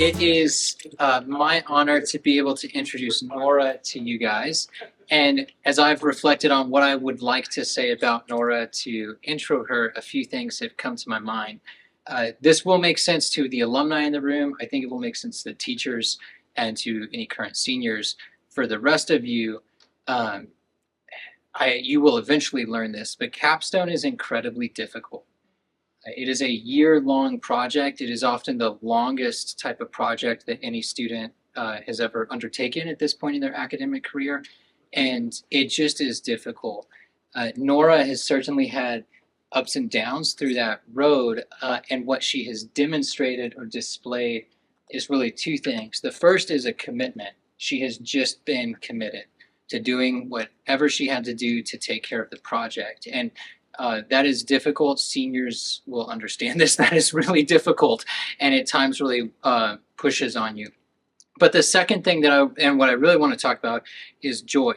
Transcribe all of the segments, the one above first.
It is my honor to be able to introduce Nora to you guys. And as I've reflected on what I would like to say about Nora to intro her, a few things have come to my mind. This will make sense to the alumni in the room. I think it will make sense to the teachers and to any current seniors. For the rest of you, you will eventually learn this, but Capstone is incredibly difficult. It is a year-long project. It is often the longest type of project that any student has ever undertaken at this point in their academic career, and it just is difficult. Nora has certainly had ups and downs through that road, and what she has demonstrated or displayed is really two things. The first is a commitment. She has just been committed to doing whatever she had to do to take care of the project, and that is difficult. Seniors will understand this. That is really difficult, and at times really pushes on you. But the second thing and what I really want to talk about is joy.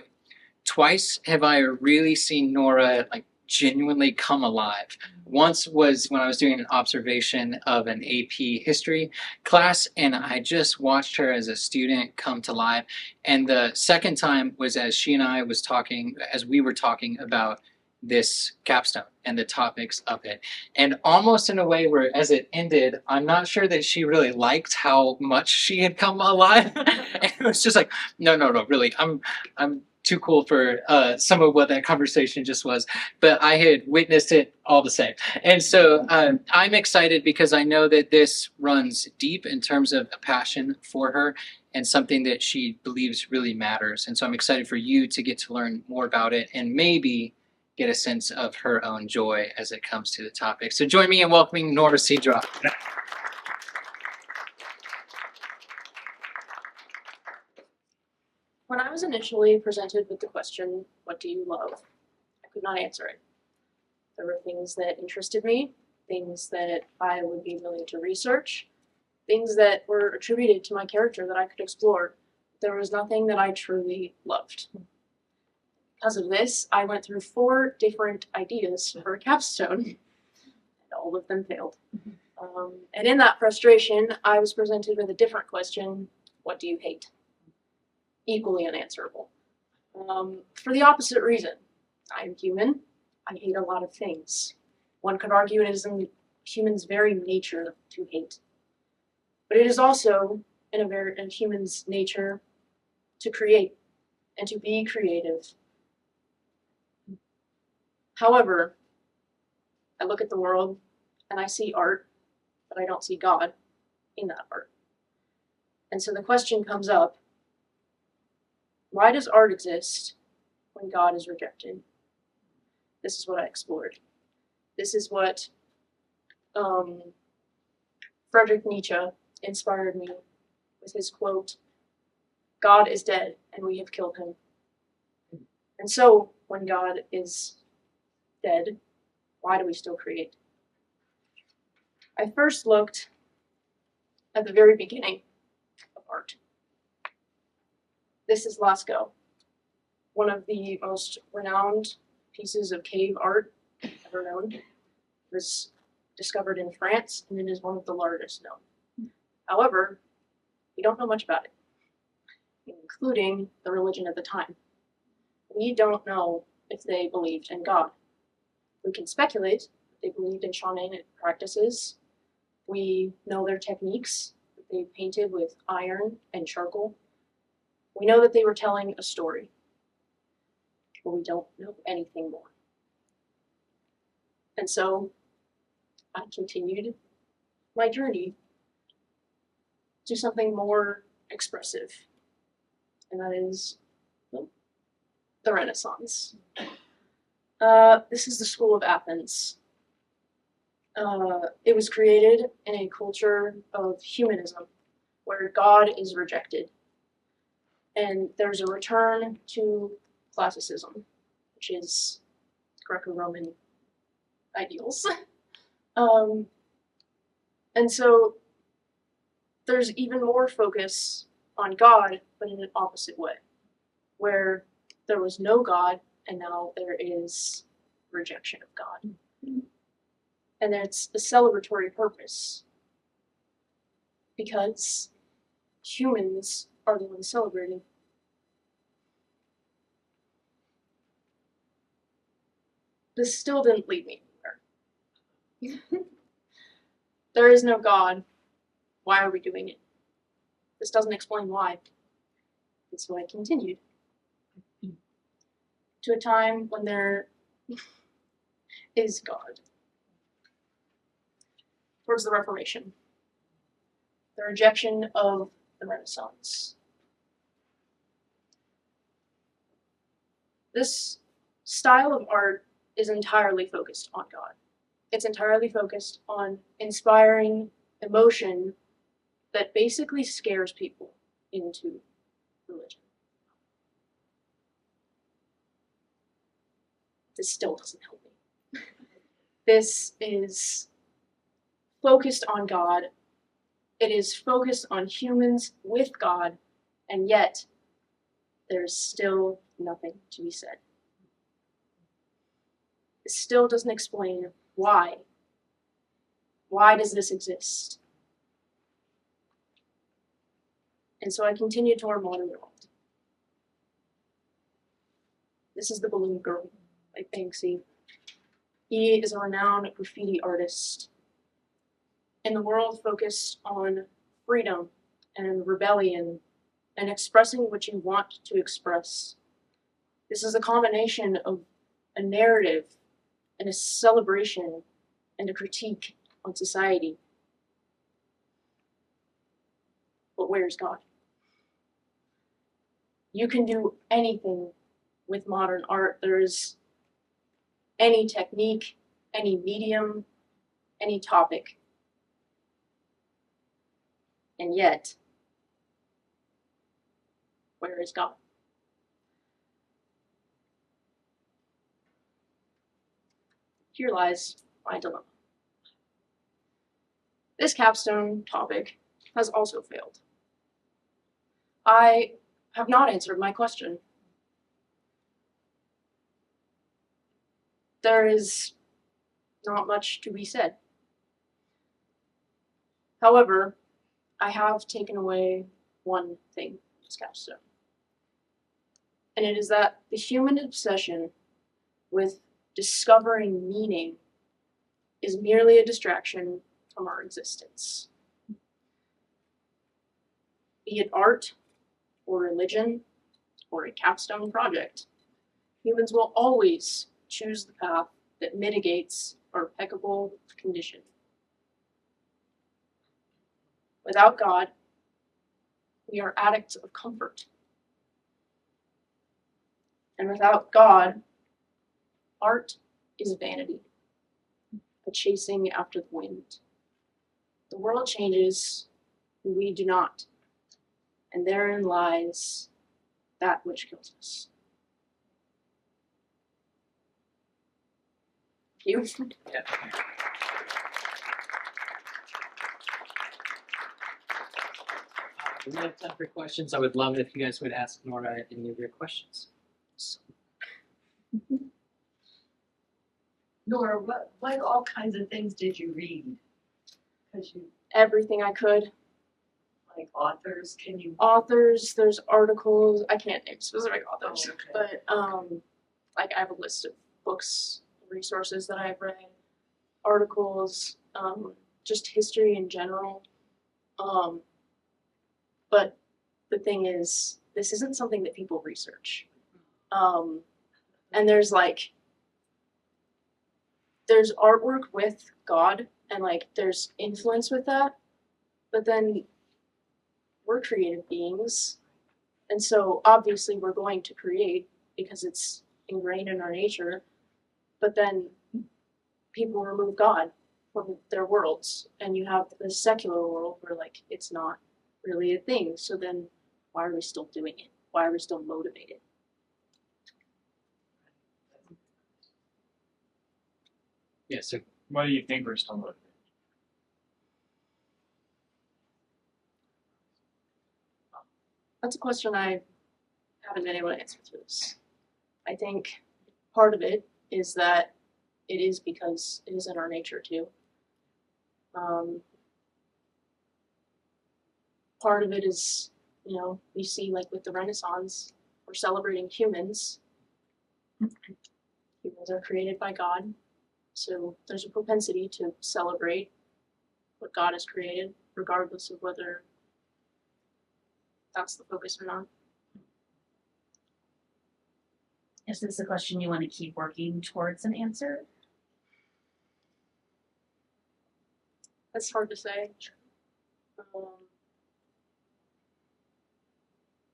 Twice have I really seen Nora genuinely come alive. Once was when I was doing an observation of an AP history class, and I just watched her as a student come to life. And the second time was as we were talking about this capstone and the topics of it, and almost in a way where as it ended, I'm not sure that she really liked how much she had come alive. And it was just like, no, really, I'm too cool for some of what that conversation just was, but I had witnessed it all the same. And so I'm excited because I know that this runs deep in terms of a passion for her and something that she believes really matters. And so I'm excited for you to get to learn more about it and maybe get a sense of her own joy as it comes to the topic. So join me in welcoming Nora Seedroff. When I was initially presented with the question, what do you love? I could not answer it. There were things that interested me, things that I would be willing to research, things that were attributed to my character that I could explore. There was nothing that I truly loved. Because of this, I went through 4 different ideas for a capstone, and all of them failed. And in that frustration, I was presented with a different question, what do you hate? Equally unanswerable. For the opposite reason. I'm human. I hate a lot of things. One could argue it is in human's very nature to hate. But it is also in a human's nature to create and to be creative. However, I look at the world and I see art, but I don't see God in that art. And so the question comes up, why does art exist when God is rejected? This is what I explored. This is what Friedrich Nietzsche inspired me with his quote, God is dead and we have killed him. And so when God is dead, why do we still create? I first looked at the very beginning of art. This is Lascaux, one of the most renowned pieces of cave art ever known. It was discovered in France, and it is one of the largest known. However, we don't know much about it, including the religion at the time. We don't know if they believed in God. We can speculate that they believed in shamanic practices. We know their techniques, that they painted with iron and charcoal. We know that they were telling a story, but we don't know anything more. And so I continued my journey to something more expressive, and that is the Renaissance. This is the School of Athens. It was created in a culture of humanism, where God is rejected. And there's a return to classicism, which is Greco-Roman ideals. And so there's even more focus on God, but in an opposite way, where there was no God, and now there is rejection of God. And it's a celebratory purpose, because humans are the ones celebrating. This still didn't lead me anywhere. There is no God. Why are we doing it? This doesn't explain why. And so I continued to a time when there is God. Towards the Reformation, the rejection of the Renaissance. This style of art is entirely focused on God. It's entirely focused on inspiring emotion that basically scares people into religion. This still doesn't help me. This is focused on God. It is focused on humans with God, and yet there's still nothing to be said. It still doesn't explain why. Why does this exist? And so I continued to our modern world. This is The Balloon Girl by Banksy. He is a renowned graffiti artist in the world focused on freedom and rebellion and expressing what you want to express. This is a combination of a narrative and a celebration and a critique on society. But where's God? You can do anything with modern art. There is any technique, any medium, any topic. And yet, where is God? Here lies my dilemma. This capstone topic has also failed. I have not answered my question. There is not much to be said. However, I have taken away one thing from this capstone. And it is that the human obsession with discovering meaning is merely a distraction from our existence. Be it art, or religion, or a capstone project, humans will always choose the path that mitigates our peccable condition. Without God, we are addicts of comfort. And without God, art is vanity, a chasing after the wind. The world changes, and we do not. And therein lies that which kills us. You? Yeah. We have time for questions. I would love it if you guys would ask Nora any of your questions. Nora, what all kinds of things did you read? Because you Everything I could. like authors, can you? Authors, there's articles. I can't name specific authors, Oh, okay. but like I have a list of books, resources that I've read, articles, just history in general. But the thing is, this isn't something that people research. And there's artwork with God, and like there's influence with that, but then we're creative beings, and so obviously we're going to create because it's ingrained in our nature, but then people remove God from their worlds, and you have the secular world where like it's not really a thing, so then why are we still doing it? Why are we still motivated? Yeah, so Why do you think we're still motivated? That's a question I haven't been able to answer through this. I think part of it is that it is because it is in our nature too. part of it is, you know, you see like with the Renaissance, we're celebrating humans. Humans are created by God, so there's a propensity to celebrate what God has created, regardless of whether that's the focus or not. Is this a question you want to keep working towards an answer? That's hard to say.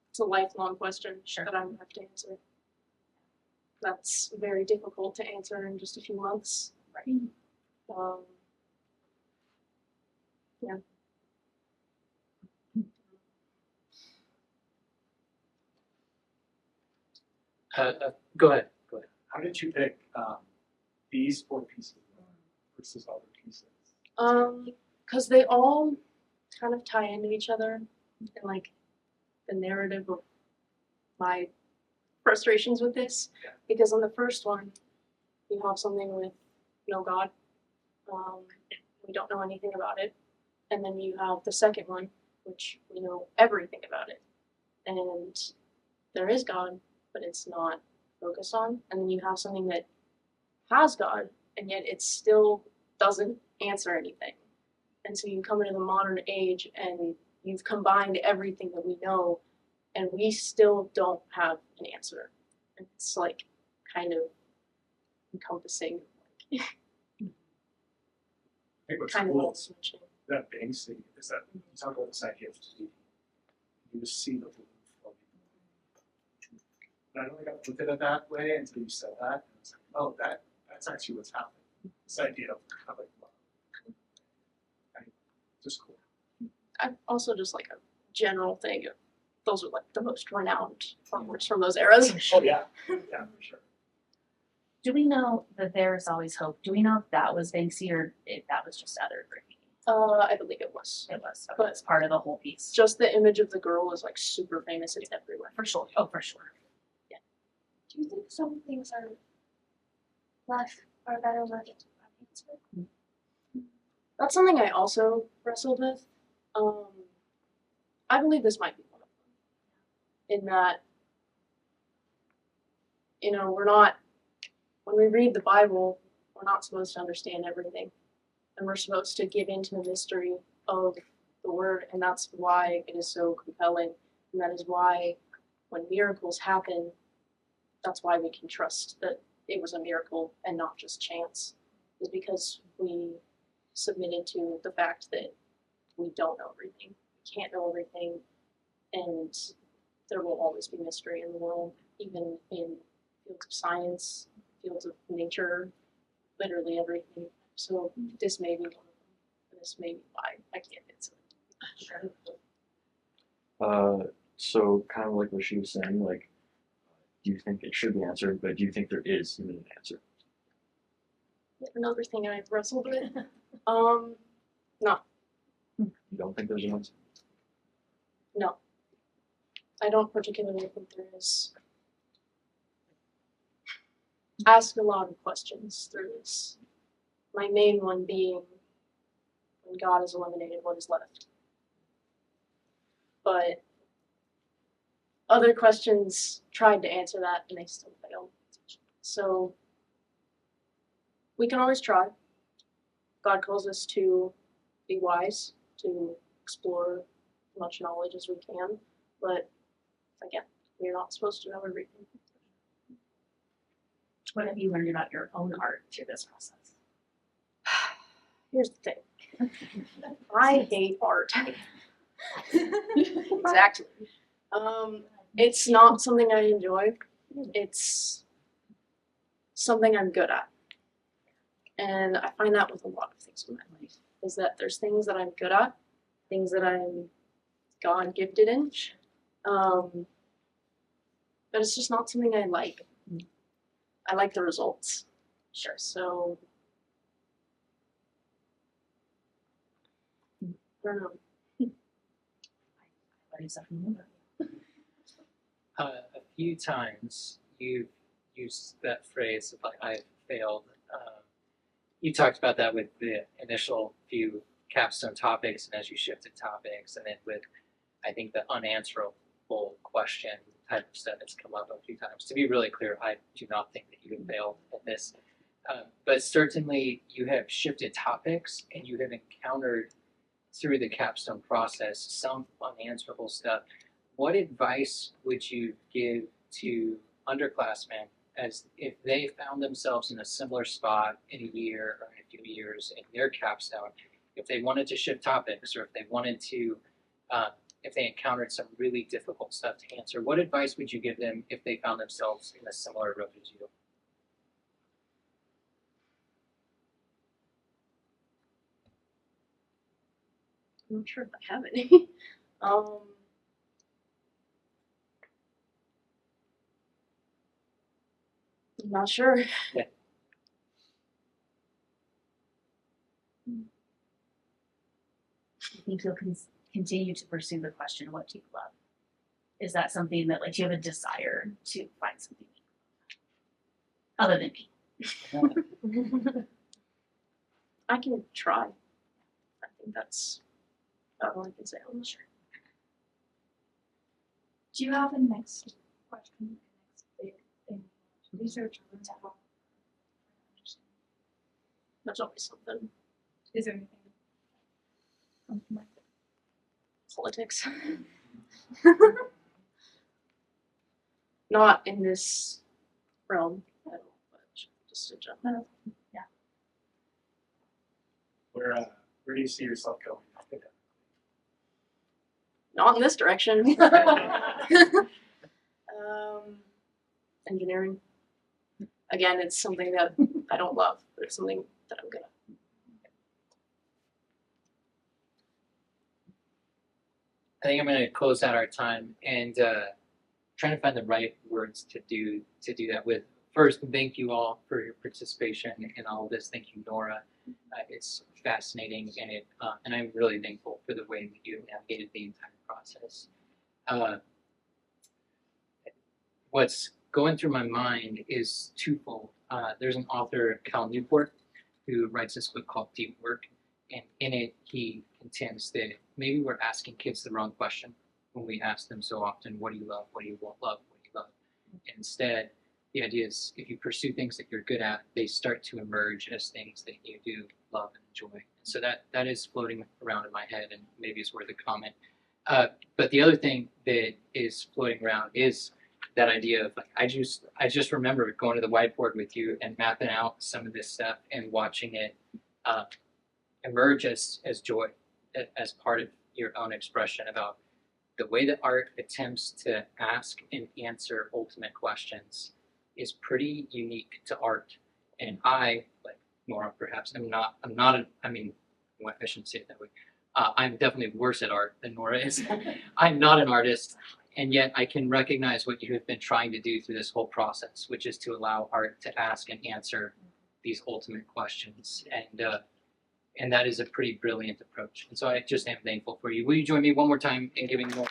It's a lifelong question that I would have to answer. That's very difficult to answer in just a few months. Right. Yeah. Go ahead. How did you pick these 4 pieces versus other pieces? Because they all kind of tie into each other in like the narrative of my frustrations with this. Yeah. Because on the first one, you have something with no God. We don't know anything about it. And then you have the second one, which we know everything about it. And there is God, but it's not focused on. And then you have something that has God, and yet it still doesn't answer anything. And so you come into the modern age and you've combined everything that we know, and we still don't have an answer. And it's like kind of encompassing, I think what's kind of cool all switching. that Banksy is that you talk about this idea of you just see the blue floating. And I don't think I looked at it that way until you said that. And it's like, oh, that's actually what's happening. This idea of kind of like love. Just cool. I also just like a general thing of those are like the most renowned artworks from those eras. Oh yeah, yeah, for sure. Do we know that there is always hope? Do we know if that was Banksy or if that was just other graffiti? I believe it was. It was. Okay, But- it's part of the whole piece. Just the image of the girl is like super famous. It's everywhere. For sure. Oh, for sure. Do you think some things are better left unanswered? That's something I also wrestled with. I believe this might be one of them. In that, you know, when we read the Bible, we're not supposed to understand everything. And we're supposed to give into the mystery of the word, and that's why it is so compelling. And that is why when miracles happen, that's why we can trust that it was a miracle and not just chance. Is because we submitted to the fact that we don't know everything. We can't know everything, and there will always be mystery in the world, even in fields of science, fields of nature, literally everything. So this may be one of them. This may be why I can't answer it. So kind of like what she was saying, like, do you think it should be answered, but do you think there is even an answer? Another thing I've wrestled with. No, You don't think there's an answer? no. I don't particularly think there is. I ask a lot of questions through this. My main one being, when God is eliminated, what is left? But other questions tried to answer that and they still failed. So we can always try. God calls us to be wise, to explore as much knowledge as we can, but again, we're not supposed to know everything. What have you learned about your own art through this process? Here's the thing. I hate art. Exactly. It's not something I enjoy. It's something I'm good at. And I find that with a lot of things in my life, is that there's things that I'm good at, things that I'm God gifted in. But it's just not something I like. I like the results. Sure. So I don't know. Learning something new. A few times you've used that phrase of like I've failed. You talked about that with the initial few capstone topics, and as you shifted topics, and then with I think the unanswerable question type of stuff has come up a few times. To be really clear, I do not think that you have failed at this. But certainly you have shifted topics and you have encountered through the capstone process some unanswerable stuff. What advice would you give to underclassmen as if they found themselves in a similar spot in a year or in a few years in their capstone, if they wanted to shift topics or if they wanted to, if they encountered some really difficult stuff to answer, what advice would you give them if they found themselves in a similar road as you? I'm not sure if I have any. I'm not sure. Yeah. I think you'll continue to pursue the question, what do you love? Is that something that, like, do you have a desire to find something other than me? I can try. I think that's about all I can say on this. Sure. Do you have a next question? Next big thing to research or learn about? There's always something. Is there anything? Comes to mind? Politics. Not in this realm at all, but just in general. Where do you see yourself going? Not in this direction. Engineering. Again, it's something that I don't love, but it's something that I'm good at. I think I'm going to close out our time and trying to find the right words to do that with. First, thank you all for your participation in all of this. Thank you, Nora. It's fascinating, and I'm really thankful for the way that you navigated the entire process. What's going through my mind is twofold. There's an author, Cal Newport, who writes this book called Deep Work, and in it he contends that maybe we're asking kids the wrong question when we ask them so often, what do you love, what do you won't love, what do you love? And instead, the idea is if you pursue things that you're good at, they start to emerge as things that you do love and enjoy. So that is floating around in my head and maybe it's worth a comment. But the other thing that is floating around is that idea of, like, I just remember going to the whiteboard with you and mapping out some of this stuff and watching it emerge as joy, as part of your own expression about the way that art attempts to ask and answer ultimate questions is pretty unique to art. And I, like Nora, perhaps, I shouldn't say it that way. I'm definitely worse at art than Nora is. I'm not an artist, and yet I can recognize what you have been trying to do through this whole process, which is to allow art to ask and answer these ultimate questions. And that is a pretty brilliant approach. And so I just am thankful for you. Will you join me one more time in giving more?